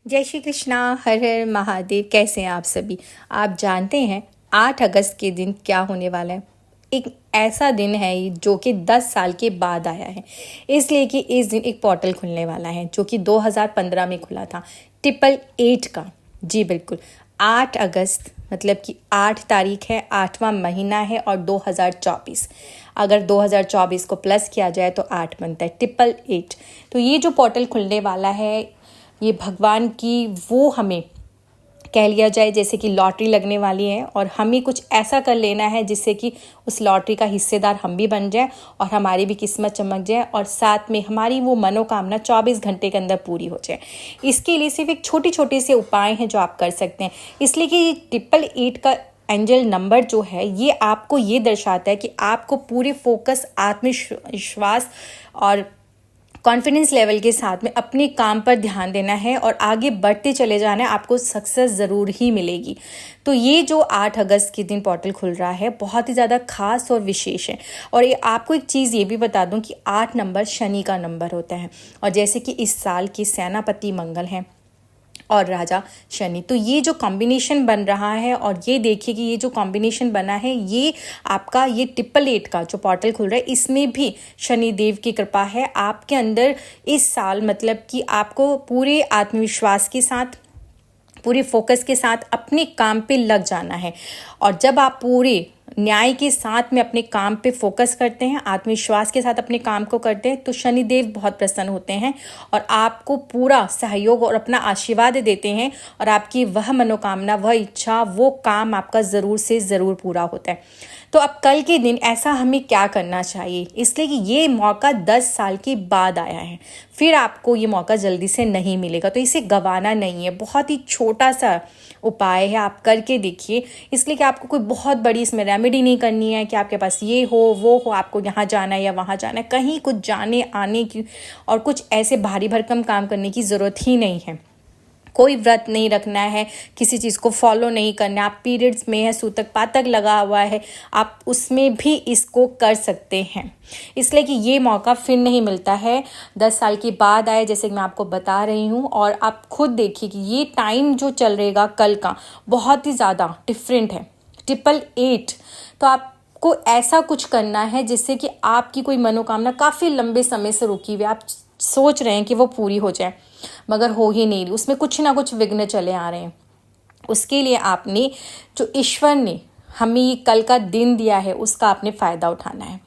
जय श्री कृष्णा। हर हर महादेव। कैसे हैं आप सभी? आप जानते हैं 8 अगस्त के दिन क्या होने वाला है? एक ऐसा दिन है जो कि 10 साल के बाद आया है, इसलिए कि इस दिन एक पोर्टल खुलने वाला है जो कि 2015 में खुला था, 888 का। जी बिल्कुल, 8 अगस्त मतलब कि 8 तारीख है, 8वां महीना है और 2024। अगर 2024 को प्लस किया जाए तो 8 बनता है, 888। तो ये जो पोर्टल खुलने वाला है, ये भगवान की वो हमें कह लिया जाए जैसे कि लॉटरी लगने वाली है, और हमें कुछ ऐसा कर लेना है जिससे कि उस लॉटरी का हिस्सेदार हम भी बन जाए और हमारी भी किस्मत चमक जाए, और साथ में हमारी वो मनोकामना 24 घंटे के अंदर पूरी हो जाए। इसके लिए सिर्फ एक छोटी छोटी से उपाय हैं जो आप कर सकते हैं, इसलिए कि 888 का एंजल नंबर जो है ये आपको ये दर्शाता है कि आपको पूरे फोकस, आत्मविश्वास और कॉन्फिडेंस लेवल के साथ में अपने काम पर ध्यान देना है और आगे बढ़ते चले जाना है। आपको सक्सेस ज़रूर ही मिलेगी। तो ये जो 8 अगस्त के दिन पोर्टल खुल रहा है बहुत ही ज़्यादा खास और विशेष है। और ये आपको एक चीज़ ये भी बता दूं कि 8 नंबर शनि का नंबर होता है, और जैसे कि इस साल के सेनापति मंगल हैं और राजा शनि, तो ये जो कॉम्बिनेशन बन रहा है, और ये देखिए कि ये जो कॉम्बिनेशन बना है, ये आपका ये 888 का जो पोर्टल खुल रहा है, इसमें भी शनि देव की कृपा है आपके अंदर इस साल। मतलब कि आपको पूरे आत्मविश्वास के साथ, पूरे फोकस के साथ अपने काम पे लग जाना है। और जब आप पूरे न्याय के साथ में अपने काम पे फोकस करते हैं, आत्मविश्वास के साथ अपने काम को करते हैं, तो शनिदेव बहुत प्रसन्न होते हैं और आपको पूरा सहयोग और अपना आशीर्वाद देते हैं, और आपकी वह मनोकामना, वह इच्छा, वो काम आपका ज़रूर से ज़रूर पूरा होता है। तो अब कल के दिन ऐसा हमें क्या करना चाहिए, इसलिए कि ये मौका 10 साल के बाद आया है, फिर आपको ये मौका जल्दी से नहीं मिलेगा, तो इसे गंवाना नहीं है। बहुत ही छोटा सा उपाय है, आप करके देखिए। इसलिए कि आपको कोई बहुत बड़ी इसमें रेमेडी नहीं करनी है कि आपके पास ये हो वो हो, आपको यहाँ जाना है या वहाँ जाना है, कहीं कुछ जाने आने की और कुछ ऐसे भारी भरकम काम करने की ज़रूरत ही नहीं है। कोई व्रत नहीं रखना है, किसी चीज़ को फॉलो नहीं करना है। आप पीरियड्स में है, सूतक पातक लगा हुआ है, आप उसमें भी इसको कर सकते हैं, इसलिए कि ये मौका फिर नहीं मिलता है। 10 साल के बाद आए, जैसे कि मैं आपको बता रही हूँ, और आप खुद देखिए कि ये टाइम जो चल रहेगा कल का बहुत ही ज़्यादा डिफरेंट है, 888। तो आपको ऐसा कुछ करना है जिससे कि आपकी कोई मनोकामना काफ़ी लंबे समय से रुकी हुई, आप सोच रहे हैं कि वो पूरी हो जाए मगर हो ही नहीं रही, उसमें कुछ ना कुछ विघ्न चले आ रहे हैं। उसके लिए आपने, जो ईश्वर ने हमें ये कल का दिन दिया है, उसका आपने फ़ायदा उठाना है।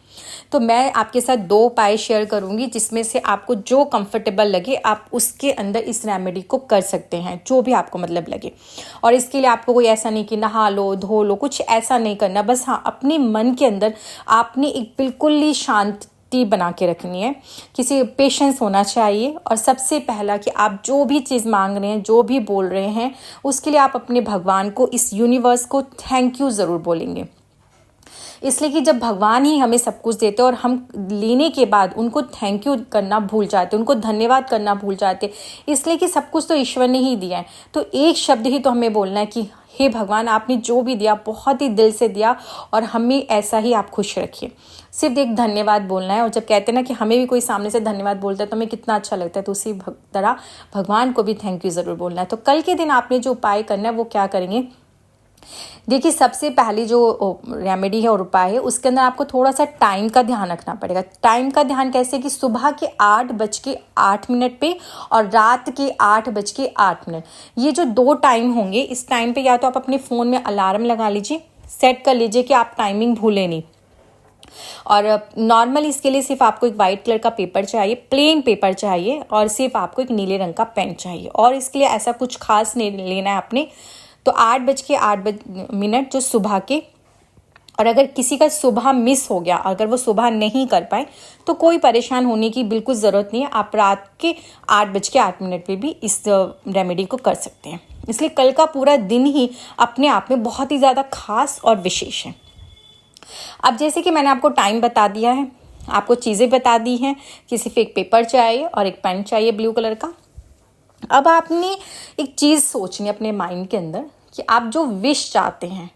तो मैं आपके साथ 2 उपाय शेयर करूंगी, जिसमें से आपको जो कंफर्टेबल लगे आप उसके अंदर इस रेमेडी को कर सकते हैं, जो भी आपको मतलब लगे। और इसके लिए आपको कोई ऐसा नहीं कि नहा लो धो लो, कुछ ऐसा नहीं करना। बस हाँ, अपने मन के अंदर आपने एक बिल्कुल ही शांति बना के रखनी है, किसी पेशेंस होना चाहिए। और सबसे पहला कि आप जो भी चीज़ मांग रहे हैं, जो भी बोल रहे हैं, उसके लिए आप अपने भगवान को, इस यूनिवर्स को थैंक यू ज़रूर बोलेंगे। इसलिए कि जब भगवान ही हमें सब कुछ देते और हम लेने के बाद उनको थैंक यू करना भूल जाते, उनको धन्यवाद करना भूल जाते, इसलिए कि सब कुछ तो ईश्वर ने ही दिया है। तो एक शब्द ही तो हमें बोलना है कि हे भगवान, आपने जो भी दिया बहुत ही दिल से दिया और हमें ऐसा ही आप खुश रखिए। सिर्फ एक धन्यवाद बोलना है। और जब कहते हैं ना कि हमें भी कोई सामने से धन्यवाद बोलता है तो हमें कितना अच्छा लगता है, तो उसी तरह भगवान को भी थैंक यू ज़रूर बोलना है। तो कल के दिन आपने जो उपाय करना है वो क्या करेंगे, देखिए सबसे पहली जो रेमेडी है और उपाय है, उसके अंदर आपको थोड़ा सा टाइम का ध्यान रखना पड़ेगा। टाइम का ध्यान कैसे, कि सुबह के 8:08 पे और रात के 8:08। ये जो 2 टाइम होंगे, इस टाइम पे या तो आप अपने फ़ोन में अलार्म लगा लीजिए, सेट कर लीजिए कि आप टाइमिंग भूलें नहीं। और नॉर्मल इसके लिए सिर्फ आपको एक वाइट कलर का पेपर चाहिए, प्लेन पेपर चाहिए, और सिर्फ आपको एक नीले रंग का पेन चाहिए। और इसके लिए ऐसा कुछ खास नहीं लेना है आपने। तो 8:08 जो सुबह के, और अगर किसी का सुबह मिस हो गया, अगर वो सुबह नहीं कर पाए, तो कोई परेशान होने की बिल्कुल ज़रूरत नहीं है। आप रात के 8:08 पे भी इस रेमेडी को कर सकते हैं। इसलिए कल का पूरा दिन ही अपने आप में बहुत ही ज़्यादा खास और विशेष है। अब जैसे कि मैंने आपको टाइम बता दिया है, आपको चीज़ें बता दी हैं कि सिर्फ एक पेपर चाहिए और एक पेन चाहिए ब्लू कलर का। अब आपने एक चीज़ सोचनी अपने माइंड के अंदर कि आप जो विश चाहते हैं,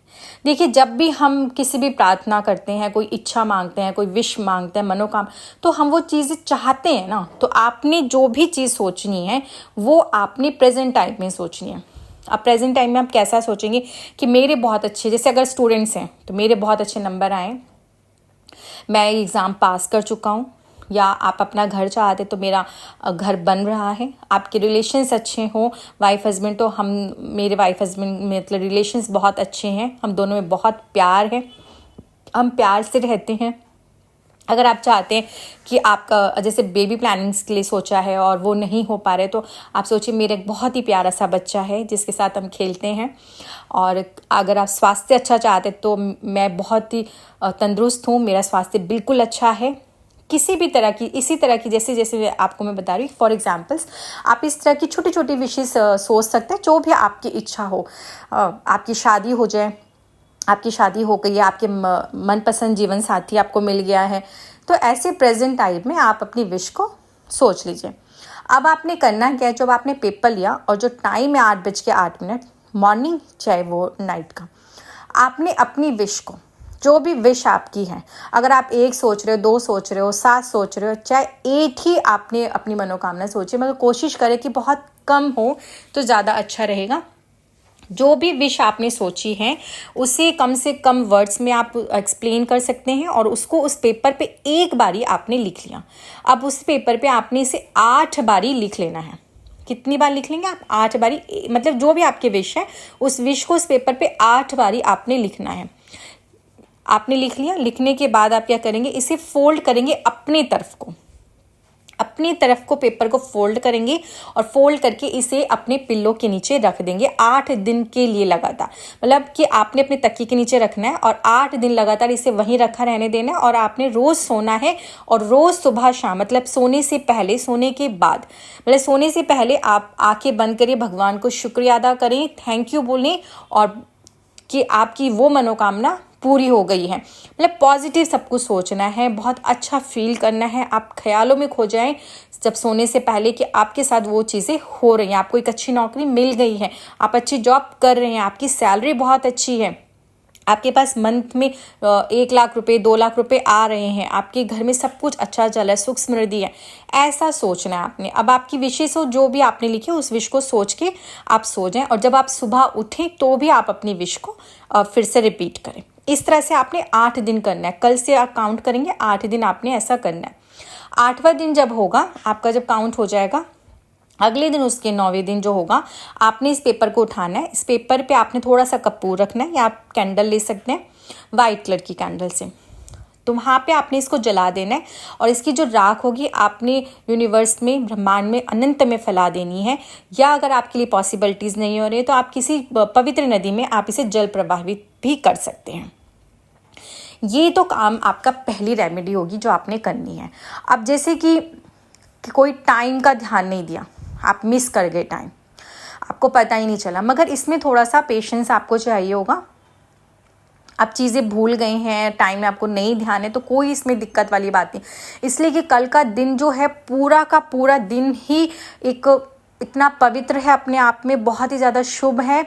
देखिए जब भी हम किसी भी प्रार्थना करते हैं, कोई इच्छा मांगते हैं, कोई विश मांगते हैं, मनोकाम, तो हम वो चीज़ें चाहते हैं ना। तो आपने जो भी चीज़ सोचनी है वो आपने प्रेजेंट टाइम में सोचनी है। अब प्रेजेंट टाइम में आप कैसा सोचेंगे कि मेरे बहुत अच्छे, जैसे अगर स्टूडेंट्स हैं तो मेरे बहुत अच्छे नंबर आए, मैं एग्ज़ाम पास कर चुका हूँ, या आप अपना घर चाहते तो मेरा घर बन रहा है। आपके रिलेशंस अच्छे हों, वाइफ हस्बैंड, तो मेरे वाइफ हस्बैंड मतलब रिलेशंस बहुत अच्छे हैं, हम दोनों में बहुत प्यार है, हम प्यार से रहते हैं। अगर आप चाहते हैं कि आपका जैसे बेबी प्लानिंग्स के लिए सोचा है और वो नहीं हो पा रहे, तो आप सोचिए मेरा एक बहुत ही प्यारा सा बच्चा है जिसके साथ हम खेलते हैं। और अगर आप स्वास्थ्य अच्छा चाहते तो मैं बहुत ही तंदुरुस्त हूँ, मेरा स्वास्थ्य बिल्कुल अच्छा है। किसी भी तरह की, इसी तरह की, जैसे जैसे आपको मैं बता रही हूँ फॉर एग्जाम्पल्स, आप इस तरह की छोटी छोटी विशेष सोच सकते हैं जो भी आपकी इच्छा हो। आपकी शादी हो जाए, आपकी शादी हो गई है, आपके मनपसंद जीवन साथी आपको मिल गया है, तो ऐसे प्रेजेंट टाइम में आप अपनी विश को सोच लीजिए। अब आपने करना क्या है, जब आपने पेपर लिया और जो टाइम है 8:08 मॉर्निंग चाहे वो नाइट का, आपने अपनी विश को, जो भी विश आपकी है, अगर आप 1 सोच रहे हो, 2 सोच रहे हो, 7 सोच रहे हो, चाहे 1 ही आपने अपनी मनोकामना सोची, मतलब कोशिश करें कि बहुत कम हो तो ज़्यादा अच्छा रहेगा। जो भी विश आपने सोची है उसे कम से कम वर्ड्स में आप एक्सप्लेन कर सकते हैं, और उसको उस पेपर पे एक बारी आपने लिख लिया। अब उस पेपर पे आपने इसे 8 बारी लिख लेना है। कितनी बार लिख लेंगे आप? 8 बारी, मतलब जो भी आपके विश है उस विश को उस पेपर पे 8 बारी आपने लिखना है। आपने लिख लिया, लिखने के बाद आप क्या करेंगे, इसे फोल्ड करेंगे अपनी तरफ को, अपनी तरफ को पेपर को फोल्ड करेंगे और फोल्ड करके इसे अपने पिल्लो के नीचे रख देंगे 8 दिन के लिए लगातार। मतलब कि आपने अपने तकिए के नीचे रखना है और 8 दिन लगातार इसे वहीं रखा रहने देना है, और आपने रोज़ सोना है, और रोज़ सुबह शाम, मतलब सोने से पहले, सोने के बाद, मतलब सोने से पहले आप आंखें बंद करिए, भगवान को शुक्रिया अदा करें, थैंक यू बोलें, और कि आपकी वो मनोकामना पूरी हो गई है। मतलब पॉजिटिव सब कुछ सोचना है, बहुत अच्छा फील करना है। आप ख्यालों में खो जाएं जब सोने से पहले कि आपके साथ वो चीज़ें हो रही हैं, आपको एक अच्छी नौकरी मिल गई है, आप अच्छी जॉब कर रहे हैं, आपकी सैलरी बहुत अच्छी है, आपके पास मंथ में 1 लाख रुपए, 2 लाख रुपए आ रहे हैं, आपके घर में सब कुछ अच्छा चल रहा है, सुख समृद्धि है, ऐसा सोचना है आपने। अब आपकी विशेष हो, जो भी आपने लिखे उस विश को सोच के आप सो जाएं, और जब आप सुबह उठें तो भी आप अपनी विश को फिर से रिपीट करें। इस तरह से आपने 8 दिन करना है। कल से आप काउंट करेंगे, 8 दिन आपने ऐसा करना है। 8वां दिन जब होगा आपका, जब काउंट हो जाएगा, अगले दिन उसके 9वें दिन जो होगा, आपने इस पेपर को उठाना है। इस पेपर पे आपने थोड़ा सा कपूर रखना है, या आप कैंडल ले सकते हैं वाइट कलर की कैंडल से, तो वहाँ पे आपने इसको जला देना है, और इसकी जो राख होगी आपने यूनिवर्स में, ब्रह्मांड में, अनंत में फैला देनी है। या अगर आपके लिए पॉसिबिलिटीज़ नहीं हो रही है तो आप किसी पवित्र नदी में आप इसे जल प्रवाहित भी कर सकते हैं। ये तो काम आपका पहली रेमेडी होगी जो आपने करनी है। अब जैसे कि कोई टाइम का ध्यान नहीं दिया, आप मिस कर गए टाइम, आपको पता ही नहीं चला, मगर इसमें थोड़ा सा पेशेंस आपको चाहिए होगा। आप चीज़ें भूल गए हैं, टाइम में आपको नहीं ध्यान है, तो कोई इसमें दिक्कत वाली बात नहीं, इसलिए कि कल का दिन जो है पूरा का पूरा दिन ही एक इतना पवित्र है, अपने आप में बहुत ही ज़्यादा शुभ है।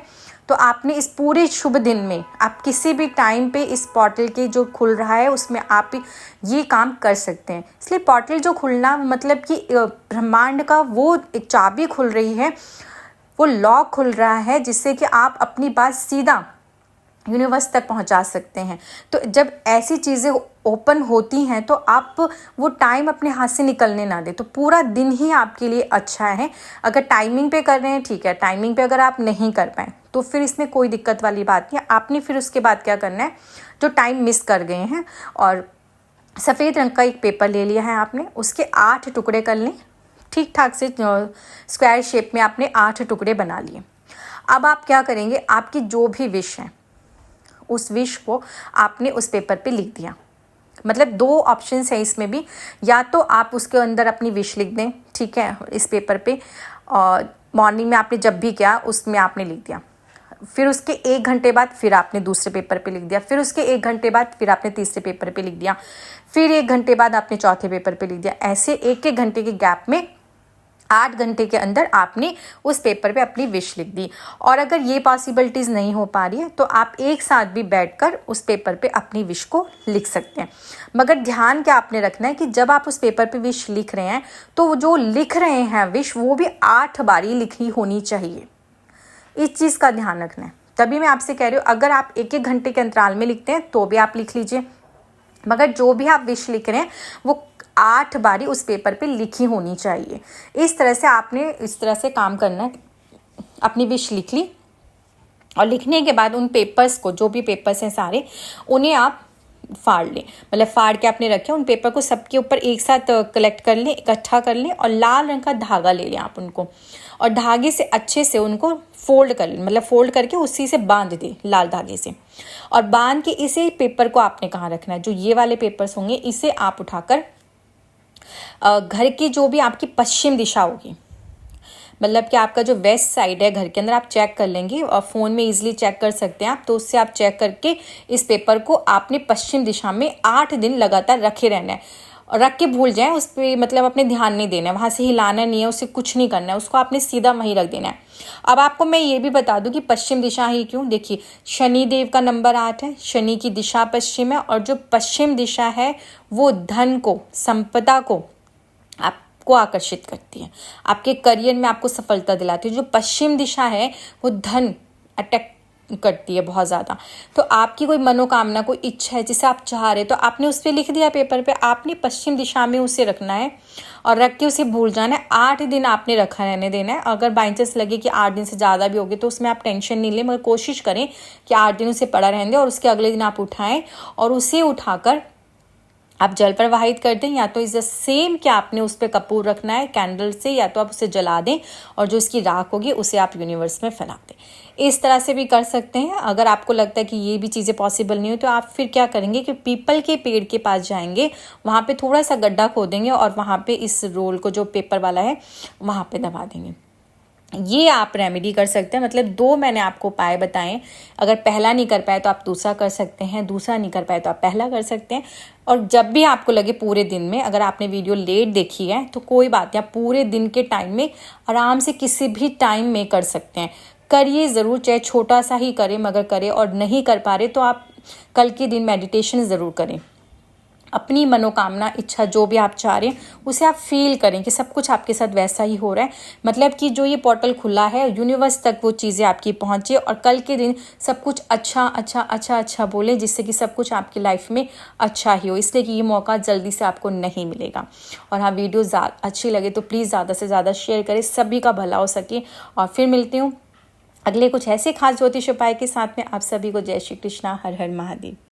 तो आपने इस पूरे शुभ दिन में आप किसी भी टाइम पे इस पोर्टल के जो खुल रहा है उसमें आप ये काम कर सकते हैं। इसलिए पोर्टल जो खुलना मतलब कि ब्रह्मांड का वो एक चाबी खुल रही है, वो लॉक खुल रहा है, जिससे कि आप अपनी बात सीधा यूनिवर्स तक पहुंचा सकते हैं। तो जब ऐसी चीज़ें ओपन होती हैं तो आप वो टाइम अपने हाथ से निकलने ना दें, तो पूरा दिन ही आपके लिए अच्छा है। अगर टाइमिंग पे कर रहे हैं ठीक है, टाइमिंग पे अगर आप नहीं कर पाएँ तो फिर इसमें कोई दिक्कत वाली बात नहीं है। आपने फिर उसके बाद क्या करना है, जो टाइम मिस कर गए हैं, और सफ़ेद रंग का एक पेपर ले लिया है आपने, उसके 8 टुकड़े कर लें, ठीक ठाक से स्क्वायर शेप में आपने 8 टुकड़े बना लिए। अब आप क्या करेंगे, आपकी जो भी विश है उस विश को आपने उस पेपर पे लिख दिया। मतलब 2 ऑप्शंस हैं इसमें भी, या तो आप उसके अंदर अपनी विश लिख दें, ठीक है, इस पेपर पे, और मॉर्निंग में आपने जब भी किया उसमें आपने लिख दिया, फिर उसके 1 घंटे बाद फिर आपने दूसरे पेपर पे लिख दिया, फिर उसके 1 घंटे बाद फिर आपने तीसरे पेपर पे लिख दिया, फिर 1 घंटे बाद आपने चौथे पेपर पे लिख दिया। ऐसे 1-1 घंटे के गैप में 8 घंटे के अंदर आपने उस पेपर पे अपनी विश लिख दी। और अगर ये पॉसिबिलिटीज़ नहीं हो पा रही है तो आप एक साथ भी बैठकर उस पेपर पे अपनी विश को लिख सकते हैं। मगर ध्यान क्या आपने रखना है कि जब आप उस पेपर पे विश लिख रहे हैं तो जो लिख रहे हैं विश, वो भी 8 बारी लिखी होनी चाहिए। इस चीज़ का ध्यान रखना है। तभी मैं आपसे कह रही हूँ, अगर आप 1-1 घंटे के अंतराल में लिखते हैं तो भी आप लिख लीजिए, मगर जो भी आप विश लिख रहे हैं वो 8 बारी उस पेपर पे लिखी होनी चाहिए। इस तरह से आपने इस तरह से काम करना है। अपनी विश लिख ली और लिखने के बाद उन पेपर्स को, जो भी पेपर्स हैं सारे, उन्हें आप फाड़ लें, मतलब फाड़ के आपने रखे उन पेपर को सबके ऊपर एक साथ कलेक्ट कर लें, इकट्ठा कर लें और लाल रंग का धागा ले लें आप उनको, और धागे से अच्छे से उनको फोल्ड कर लें, मतलब फोल्ड करके उसी से बांध दें लाल धागे से। और बांध के इसे पेपर को आपने कहाँ रखना है, जो ये वाले पेपर्स होंगे इसे आप उठाकर घर की जो भी आपकी पश्चिम दिशा होगी, मतलब कि आपका जो वेस्ट साइड है घर के अंदर, आप चेक कर लेंगे और फ़ोन में इजीली चेक कर सकते हैं आप, तो उससे आप चेक करके इस पेपर को आपने पश्चिम दिशा में 8 दिन लगातार रखे रहना है। और रख के भूल जाएं उस पर, मतलब अपने ध्यान नहीं देना है, वहाँ से हिलाना नहीं है, उससे कुछ नहीं करना है, उसको आपने सीधा वहीं रख देना है। अब आपको मैं ये भी बता दूं कि पश्चिम दिशा ही क्यों। देखिए, शनि देव का नंबर 8 है, शनि की दिशा पश्चिम है, और जो पश्चिम दिशा है वो धन को, संपदा को आपको आकर्षित करती है, आपके करियर में आपको सफलता दिलाती है। जो पश्चिम दिशा है वो धन अटैक करती है बहुत ज़्यादा। तो आपकी कोई मनोकामना, कोई इच्छा है जिसे आप चाह रहे, तो आपने उस पर लिख दिया पेपर पे, आपने पश्चिम दिशा में उसे रखना है और रख के उसे भूल जाना है। 8 दिन आपने रखा रहने देना है। अगर बाई चांस लगे कि 8 दिन से ज़्यादा भी हो गए तो उसमें आप टेंशन नहीं लें, मगर कोशिश करें कि 8 दिन उसे पड़ा रहने दें और उसके अगले दिन आप उठाएं और उसे उठाकर आप जल प्रवाहित कर दें, या तो इज द सेम कि आपने उस पर कपूर रखना है कैंडल से, या तो आप उसे जला दें और जो इसकी राख होगी उसे आप यूनिवर्स में फैला दें। इस तरह से भी कर सकते हैं। अगर आपको लगता है कि ये भी चीज़ें पॉसिबल नहीं हो तो आप फिर क्या करेंगे कि पीपल के पेड़ के पास जाएंगे, वहाँ पे थोड़ा सा गड्ढा खोदेंगे और वहाँ पे इस रोल को, जो पेपर वाला है, वहाँ पे दबा देंगे। ये आप रेमेडी कर सकते हैं। मतलब 2 मैंने आपको उपाय बताएं। अगर पहला नहीं कर पाए तो आप दूसरा कर सकते हैं, दूसरा नहीं कर पाए तो आप पहला कर सकते हैं। और जब भी आपको लगे पूरे दिन में, अगर आपने वीडियो लेट देखी है तो कोई बात नहीं, आप पूरे दिन के टाइम में आराम से किसी भी टाइम में कर सकते हैं। करिए ज़रूर, चाहे छोटा सा ही करें, मगर करें। और नहीं कर पा रहे तो आप कल के दिन मेडिटेशन ज़रूर करें। अपनी मनोकामना, इच्छा, जो भी आप चाह रहे हैं उसे आप फील करें कि सब कुछ आपके साथ वैसा ही हो रहा है। मतलब कि जो ये पोर्टल खुला है यूनिवर्स तक वो चीज़ें आपकी पहुंचे और कल के दिन सब कुछ अच्छा अच्छा अच्छा अच्छा बोले, जिससे कि सब कुछ आपकी लाइफ में अच्छा ही हो। इसलिए कि ये मौका जल्दी से आपको नहीं मिलेगा। और हाँ, वीडियो अच्छी लगे तो प्लीज़ ज़्यादा से ज़्यादा शेयर करें, सभी का भला हो सके। और फिर मिलती हूँ अगले कुछ ऐसे खास ज्योतिष उपाय के साथ में। आप सभी को जय श्री कृष्णा, हर हर महादेव।